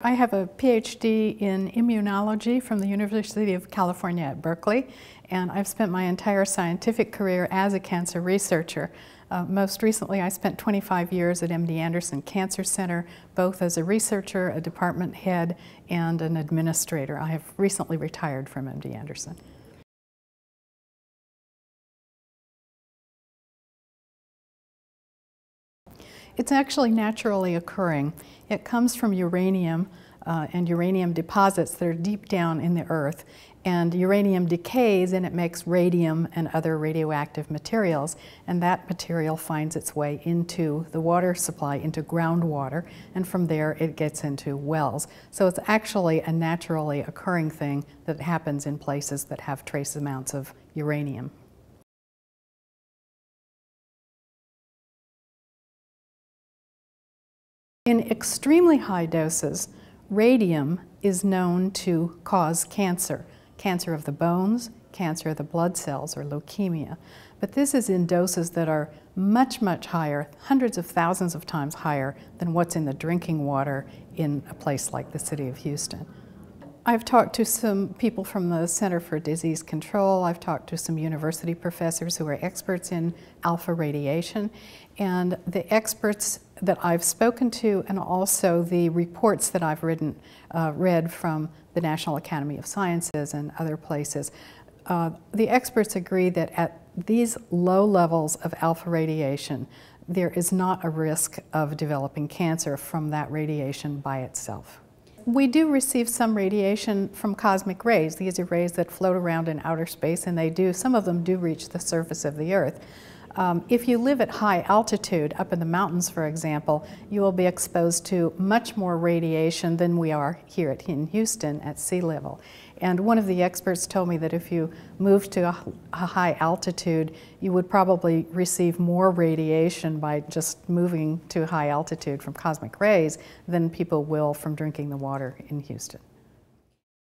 I have a PhD in immunology from the University of California at Berkeley, and I've spent my entire scientific career as a cancer researcher. Most recently, I spent 25 years at M.D. Anderson Cancer Center, both as a researcher, a department head, and an administrator. I have recently retired from M.D. Anderson. It's actually naturally occurring. It comes from uranium and uranium deposits that are deep down in the earth. And uranium decays and it makes radium and other radioactive materials. And that material finds its way into the water supply, into groundwater, and from there it gets into wells. So it's actually a naturally occurring thing that happens in places that have trace amounts of uranium. In extremely high doses, radium is known to cause cancer, cancer of the bones, cancer of the blood cells, or leukemia. But this is in doses that are much, much higher, hundreds of thousands of times higher than what's in the drinking water in a place like the city of Houston. I've talked to some people from the Center for Disease Control. I've talked to some university professors who are experts in alpha radiation, and the experts that I've spoken to and also the reports that I've read from the National Academy of Sciences and other places, the experts agree that at these low levels of alpha radiation, there is not a risk of developing cancer from that radiation by itself. We do receive some radiation from cosmic rays. These are rays that float around in outer space, and some of them do reach the surface of the Earth. If you live at high altitude, up in the mountains for example, you will be exposed to much more radiation than we are here in Houston at sea level. And one of the experts told me that if you moved to a high altitude, you would probably receive more radiation by just moving to high altitude from cosmic rays than people will from drinking the water in Houston.